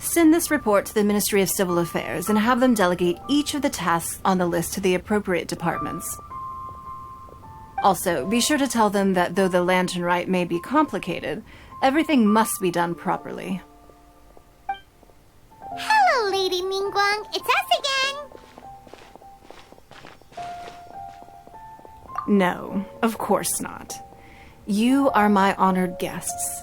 Send this report to the Ministry of Civil Affairs and have them delegate each of the tasks on the list to the appropriate departments. Also, be sure to tell them that though the lantern rite may be complicated, everything must be done properly. Hello, Lady Ningguang. It's us again. No, of course not. You are my honored guests.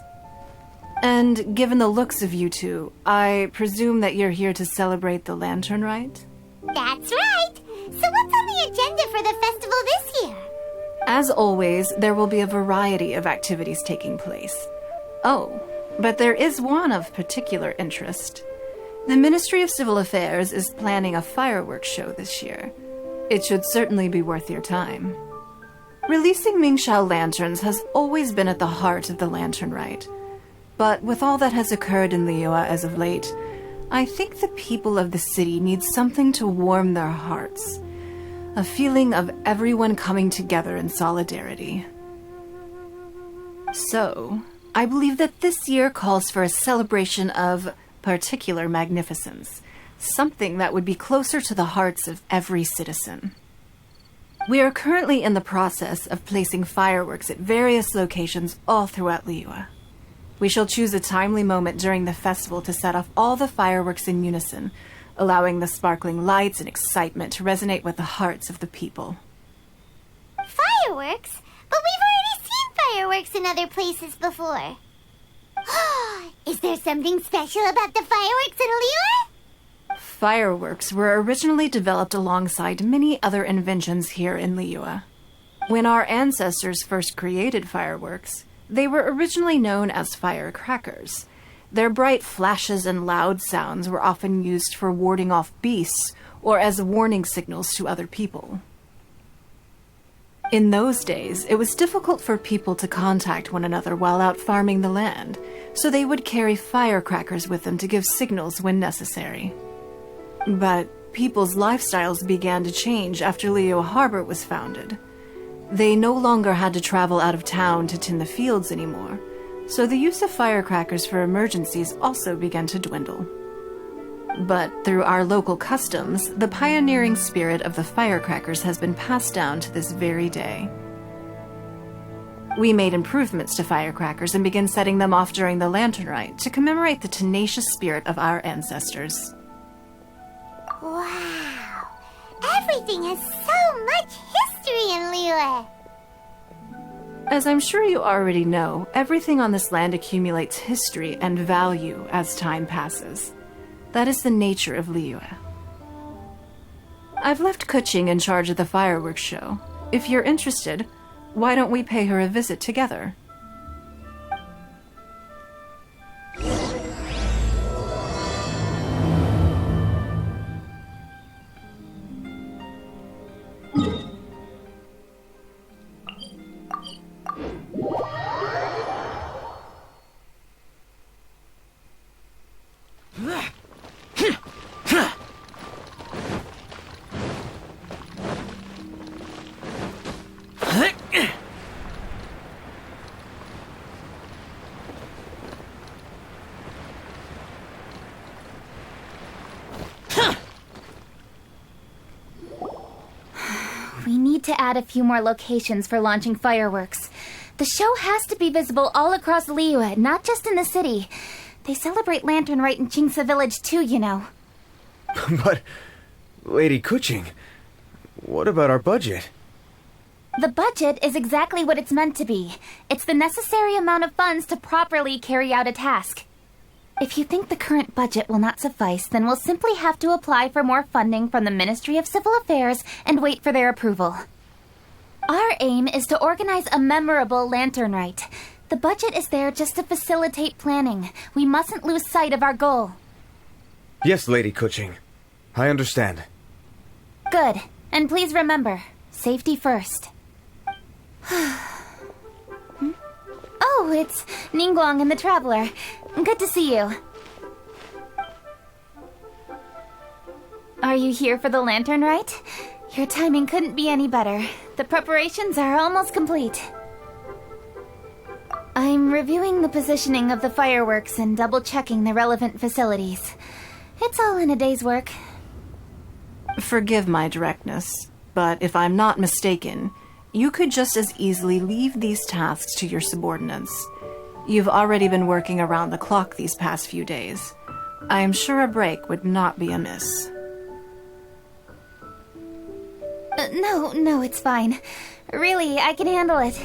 And given the looks of you two, I presume that you're here to celebrate the lantern rite? That's right. So what's on the agenda for the festival this year? As always, there will be a variety of activities taking place. Oh, but there is one of particular interest. The Ministry of Civil Affairs is planning a fireworks show this year. It should certainly be worth your time. Releasing Mingxiao lanterns has always been at the heart of the lantern rite. But with all that has occurred in Liyue as of late, I think the people of the city need something to warm their hearts. A feeling of everyone coming together in solidarity. So, I believe that this year calls for a celebration of particular magnificence, something that would be closer to the hearts of every citizen. We are currently in the process of placing fireworks at various locations all throughout Liyue. We shall choose a timely moment during the festival to set off all the fireworks in unison, allowing the sparkling lights and excitement to resonate with the hearts of the people. Fireworks? But we've already seen fireworks in other places before. Is there something special about the fireworks in Liyue? Fireworks were originally developed alongside many other inventions here in Liyue. When our ancestors first created fireworks, they were originally known as firecrackers. Their bright flashes and loud sounds were often used for warding off beasts or as warning signals to other people. In those days, it was difficult for people to contact one another while out farming the land, so they would carry firecrackers with them to give signals when necessary. But people's lifestyles began to change after Liyue Harbor was founded. They no longer had to travel out of town to tend the fields anymore, so the use of firecrackers for emergencies also began to dwindle. But through our local customs, the pioneering spirit of the firecrackers has been passed down to this very day. We made improvements to firecrackers and began setting them off during the lantern rite to commemorate the tenacious spirit of our ancestors. Wow! Everything has so much history in Liyue! As I'm sure you already know, everything on this land accumulates history and value as time passes. That is the nature of Liyue. I've left Kuching in charge of the fireworks show. If you're interested, why don't we pay her a visit together? We need to add a few more locations for launching fireworks. The show has to be visible all across Liyue, not just in the city. They celebrate Lantern Rite in Qingce Village too, you know. But, Lady Kuching, what about our budget? The budget is exactly what it's meant to be. It's the necessary amount of funds to properly carry out a task. If you think the current budget will not suffice, then we'll simply have to apply for more funding from the Ministry of Civil Affairs and wait for their approval. Our aim is to organize a memorable lantern rite. The budget is there just to facilitate planning. We mustn't lose sight of our goal. Yes, Lady Kuching. I understand. Good. And please remember, safety first. Oh, it's Ningguang and the Traveler. Good to see you. Are you here for the lantern rite? Your timing couldn't be any better. The preparations are almost complete. I'm reviewing the positioning of the fireworks and double-checking the relevant facilities. It's all in a day's work. Forgive my directness, but if I'm not mistaken, you could just as easily leave these tasks to your subordinates. You've already been working around the clock these past few days. I am sure a break would not be amiss. No, it's fine. Really, I can handle it.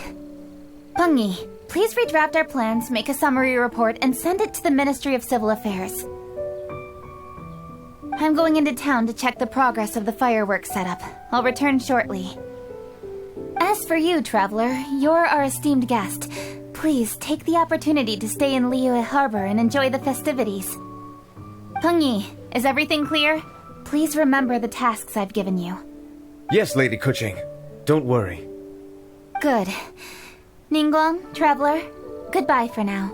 Pengyi, please redraft our plans, make a summary report, and send it to the Ministry of Civil Affairs. I'm going into town to check the progress of the fireworks setup. I'll return shortly. As for you, Traveler, you're our esteemed guest. Please take the opportunity to stay in Liyue Harbor and enjoy the festivities. Pengyi, is everything clear? Please remember the tasks I've given you. Yes, Lady Kuching. Don't worry. Good. Ningguang, Traveler, goodbye for now.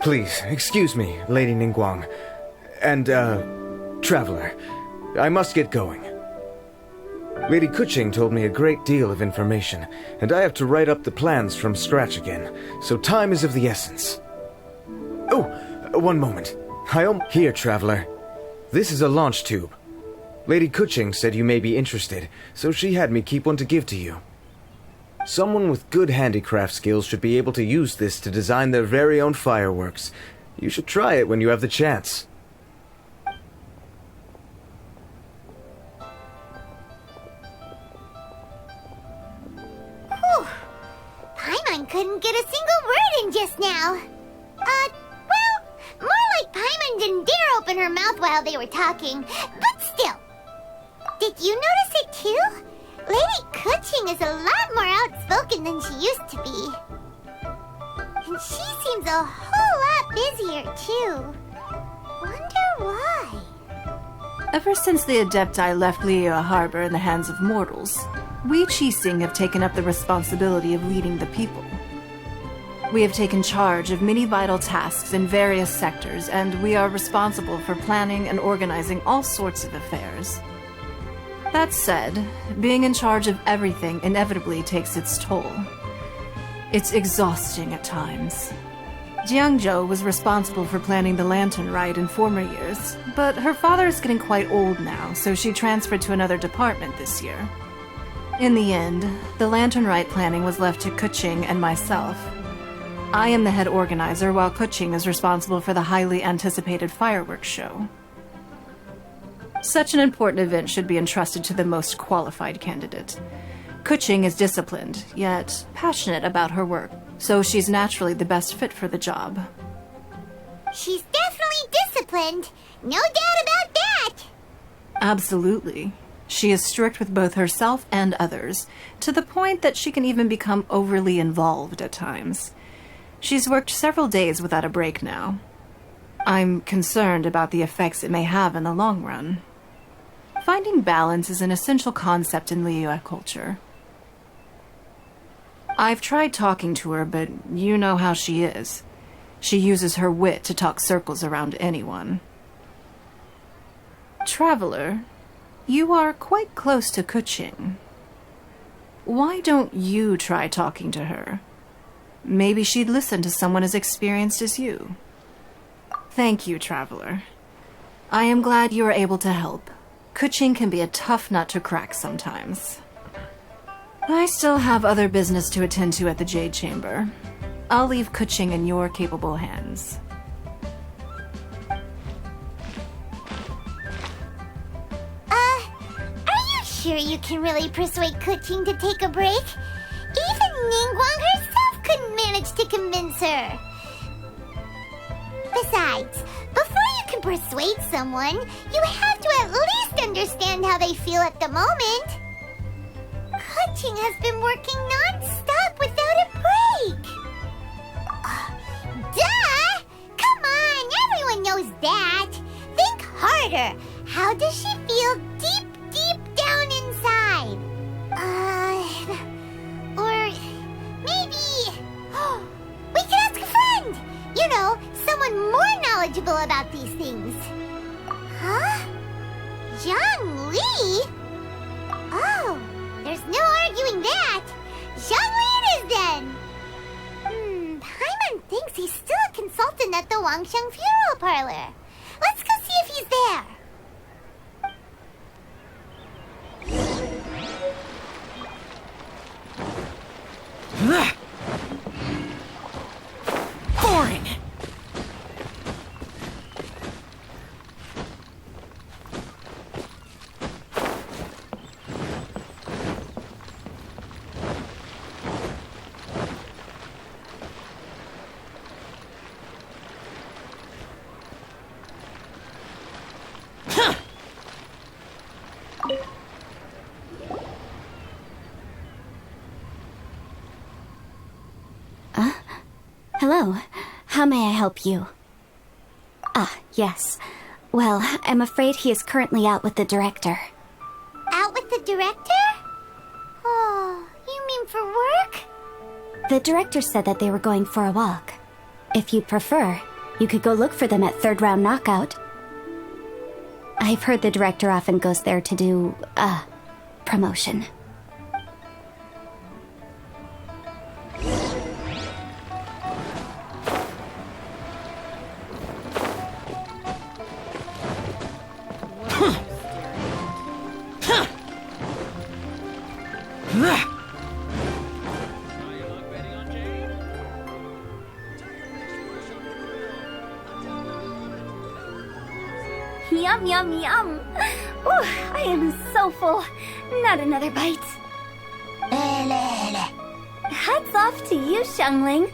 Please, excuse me, Lady Ningguang. And, Traveler. I must get going. Lady Kuching told me a great deal of information, and I have to write up the plans from scratch again, so time is of the essence. Oh, one moment. Here, Traveler. This is a launch tube. Lady Kuching said you may be interested, so she had me keep one to give to you. Someone with good handicraft skills should be able to use this to design their very own fireworks. You should try it when you have the chance. Whew. Paimon couldn't get a single word in just now. More like Paimon didn't dare open her mouth while they were talking. But still. Did you notice it too? Lady Kuching is a lot more outspoken than she used to be. And she seems a whole lot busier too. Wonder why? Ever since the Adepti left Liyue Harbor in the hands of mortals, we Qixing have taken up the responsibility of leading the people. We have taken charge of many vital tasks in various sectors, and we are responsible for planning and organizing all sorts of affairs. That said, being in charge of everything inevitably takes its toll. It's exhausting at times. Jiangzhou was responsible for planning the lantern rite in former years, but her father is getting quite old now, so she transferred to another department this year. In the end, the lantern rite planning was left to Kuching and myself. I am the head organizer, while Kuching is responsible for the highly anticipated fireworks show. Such an important event should be entrusted to the most qualified candidate. Kuching is disciplined, yet passionate about her work, so she's naturally the best fit for the job. She's definitely disciplined. No doubt about that. Absolutely. She is strict with both herself and others, to the point that she can even become overly involved at times. She's worked several days without a break now. I'm concerned about the effects it may have in the long run. Finding balance is an essential concept in Liyue culture. I've tried talking to her, but you know how she is. She uses her wit to talk circles around anyone. Traveler, you are quite close to Kuching. Why don't you try talking to her? Maybe she'd listen to someone as experienced as you. Thank you, Traveler. I am glad you are able to help. Kuching can be a tough nut to crack sometimes. I still have other business to attend to at the Jade Chamber. I'll leave Kuching in your capable hands. Are you sure you can really persuade Kuching to take a break? Even Ningguang herself couldn't manage to convince her. Besides, before you can persuade someone, you have to at least understand how they feel at the moment. Kuching has been working non-stop without a break. Duh! Come on, everyone knows that. Think harder. How does she feel deep down inside? Or maybe... we can ask a friend! You know, someone more knowledgeable about these things. he's still a consultant at the Wangsheng Funeral Parlor. Let's go see if he's there. Boring! Hello. How may I help you? Ah, yes. Well, I'm afraid he is currently out with the director. Out with the director? Oh, you mean for work? The director said that they were going for a walk. If you'd prefer, you could go look for them at third round knockout. I've heard the director often goes there to do, promotion. Yum, yum, yum. Ooh, I am so full. Not another bite. Hats off to you, Xiangling.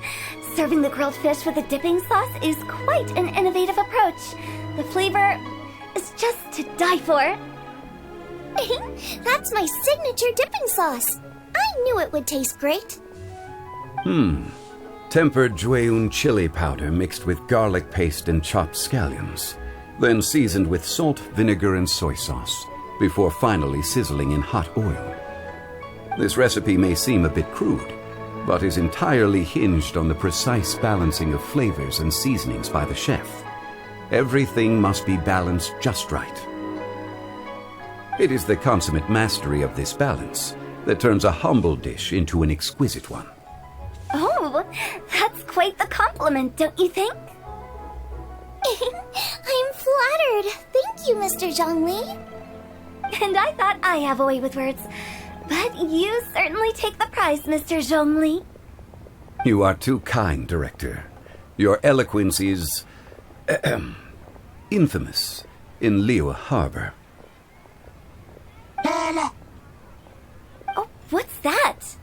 Serving the grilled fish with a dipping sauce is quite an innovative approach. The flavor is just to die for. That's my signature dipping sauce. I knew it would taste great. Tempered Jueyun chili powder mixed with garlic paste and chopped scallions, then seasoned with salt, vinegar, and soy sauce, before finally sizzling in hot oil. This recipe may seem a bit crude, but is entirely hinged on the precise balancing of flavors and seasonings by the chef. Everything must be balanced just right. It is the consummate mastery of this balance that turns a humble dish into an exquisite one. Oh, that's quite the compliment, don't you think? I'm flattered. Thank you, Mr. Zhongli. And I thought I have a way with words. But you certainly take the prize, Mr. Zhongli. You are too kind, Director. Your eloquence is infamous in Liyue Harbor. Oh, what's that?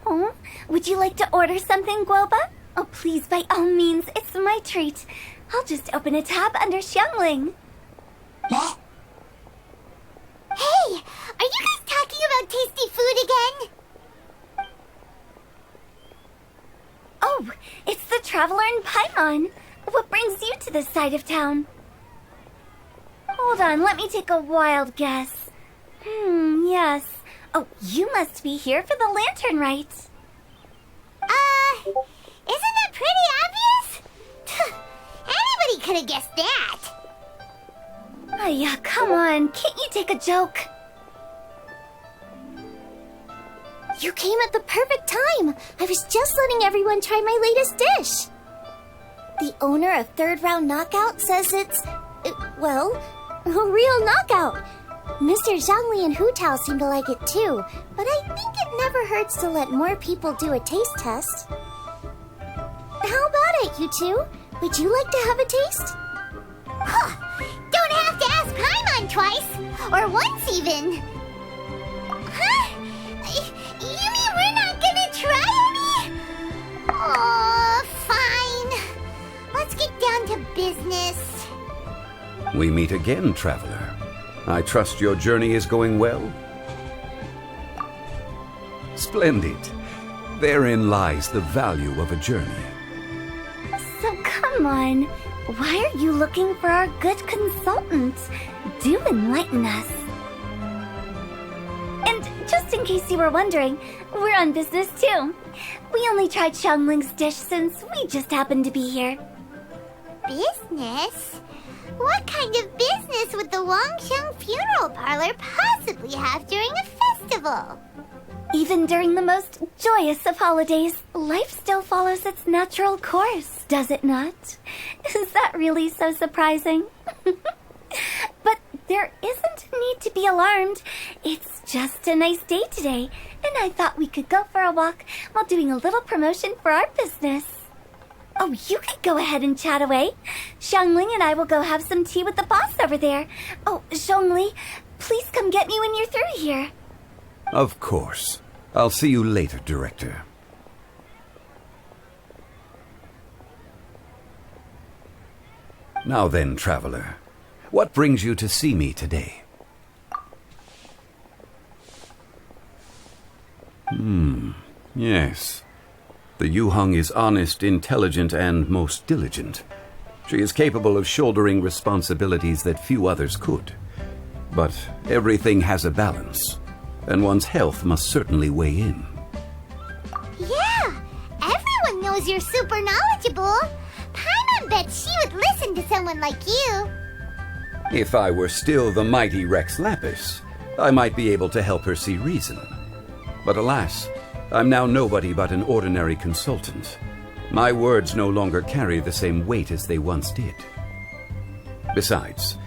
Oh, would you like to order something, Guoba? Oh, please, by all means, it's my treat. I'll just open a tab under Xiangling. Hey, are you guys talking about tasty food again? Oh, it's the Traveler in Paimon. What brings you to this side of town? Hold on, let me take a wild guess. Yes. Oh, you must be here for the lantern rite. Isn't that pretty obvious? Anybody could have guessed that. Oh, yeah, come on. Can't you take a joke? You came at the perfect time. I was just letting everyone try my latest dish. The owner of Third Round Knockout says it's, well, a real knockout. Mr. Zhangli and Hu Tao seem to like it too, but I think it never hurts to let more people do a taste test. How about it, you two? Would you like to have a taste? Huh. Don't have to ask Paimon twice, or once even. Huh? You mean we're not gonna try any? Oh, fine. Let's get down to business. We meet again, Traveler. I trust your journey is going well? Splendid. Therein lies the value of a journey. So come on. Why are you looking for our good consultant? Do enlighten us. And just in case you were wondering, we're on business too. We only tried Xiangling's dish since we just happened to be here. Business? What kind of business would the Wangsheng Funeral Parlor possibly have during a festival? Even during the most joyous of holidays, life still follows its natural course, does it not? Is that really so surprising? But there isn't a need to be alarmed. It's just a nice day today, and I thought we could go for a walk while doing a little promotion for our business. Oh, you could go ahead and chat away. Xiangling and I will go have some tea with the boss over there. Oh, Zhongli, please come get me when you're through here. Of course. I'll see you later, Director. Now then, Traveler, what brings you to see me today? Yes. The Yuheng is honest, intelligent, and most diligent. She is capable of shouldering responsibilities that few others could. But everything has a balance, and one's health must certainly weigh in. Yeah, everyone knows you're super knowledgeable. Paimon bets she would listen to someone like you. If I were still the mighty Rex Lapis, I might be able to help her see reason. But alas, I'm now nobody but an ordinary consultant. My words no longer carry the same weight as they once did. Besides,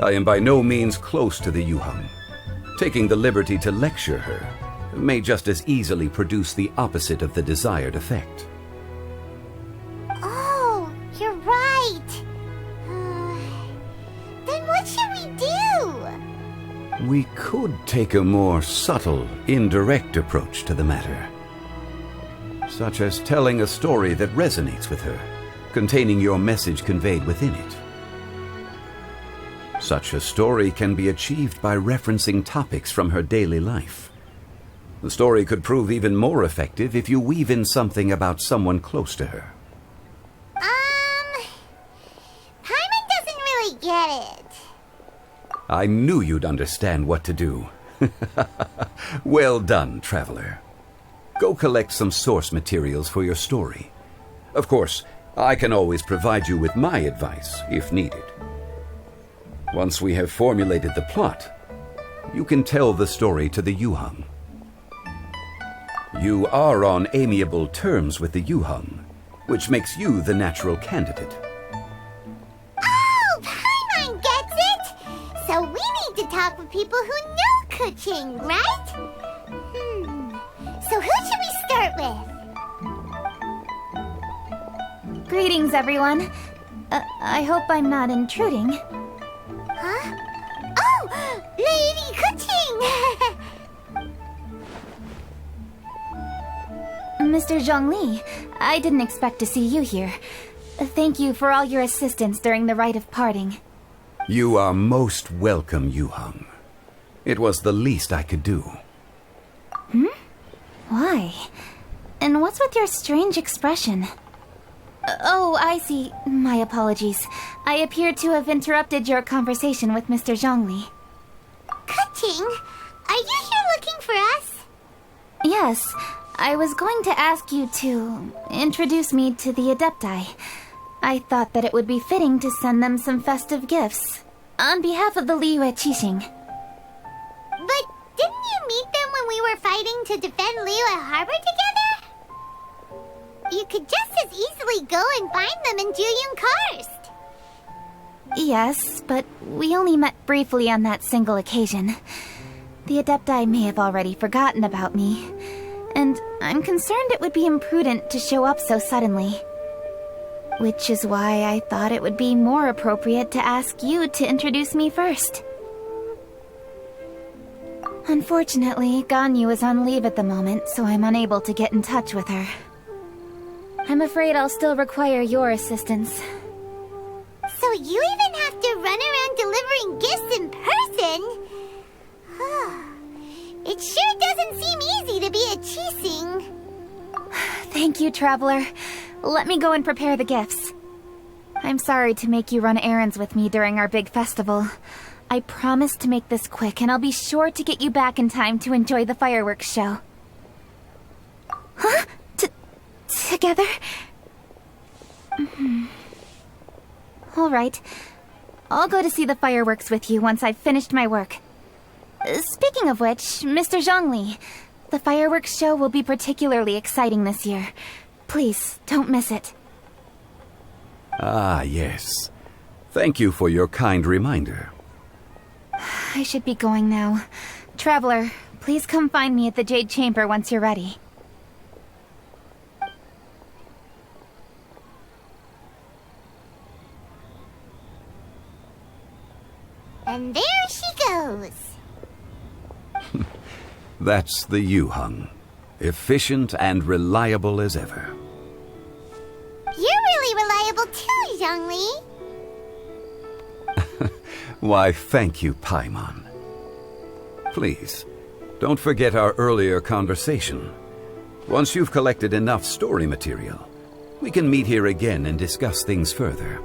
I am by no means close to the Yuheng. Taking the liberty to lecture her may just as easily produce the opposite of the desired effect. Oh, you're right. Then what should we do? We could take a more subtle, indirect approach to the matter. Such as telling a story that resonates with her, containing your message conveyed within it. Such a story can be achieved by referencing topics from her daily life. The story could prove even more effective if you weave in something about someone close to her. Paimon doesn't really get it. I knew you'd understand what to do. Well done, Traveler. Go collect some source materials for your story. Of course, I can always provide you with my advice if needed. Once we have formulated the plot, you can tell the story to the Yuheng. You are on amiable terms with the Yuheng, which makes you the natural candidate. Oh, Paimon gets it! So we need to talk with people who know Kuching, right? So who should we start with? Greetings, everyone. I hope I'm not intruding. Huh? Oh! Lady Kuching! Mr. Zhongli, I didn't expect to see you here. Thank you for all your assistance during the rite of parting. You are most welcome, Yuheng. It was the least I could do. Why? And what's with your strange expression? Oh, I see. My apologies. I appear to have interrupted your conversation with Mr. Zhongli. Kuching, are you here looking for us? Yes, I was going to ask you to introduce me to the Adepti. I thought that it would be fitting to send them some festive gifts. On behalf of the Liyue Qixing. But didn't you meet them when we were fighting to defend Liyue Harbor together? You could just as easily go and find them in Juyun Karst. Yes, but we only met briefly on that single occasion. The Adepti may have already forgotten about me, and I'm concerned it would be imprudent to show up so suddenly. Which is why I thought it would be more appropriate to ask you to introduce me first. Unfortunately, Ganyu is on leave at the moment, so I'm unable to get in touch with her. I'm afraid I'll still require your assistance. So you even have to run around delivering gifts in person? It sure doesn't seem easy to be a Qixing. Thank you, Traveler. Let me go and prepare the gifts. I'm sorry to make you run errands with me during our big festival. I promise to make this quick, and I'll be sure to get you back in time to enjoy the fireworks show. Huh? Together? All right. I'll go to see the fireworks with you once I've finished my work. Speaking of which, Mr. Zhongli, The fireworks show will be particularly exciting this year. Please, don't miss it. Ah, yes. Thank you for your kind reminder. I should be going now. Traveler, please come find me at the Jade Chamber once you're ready. And there she goes. That's the Yuheng. Efficient and reliable as ever. You're really reliable too, Zhongli. Why, thank you, Paimon. Please, don't forget our earlier conversation. Once you've collected enough story material, we can meet here again and discuss things further.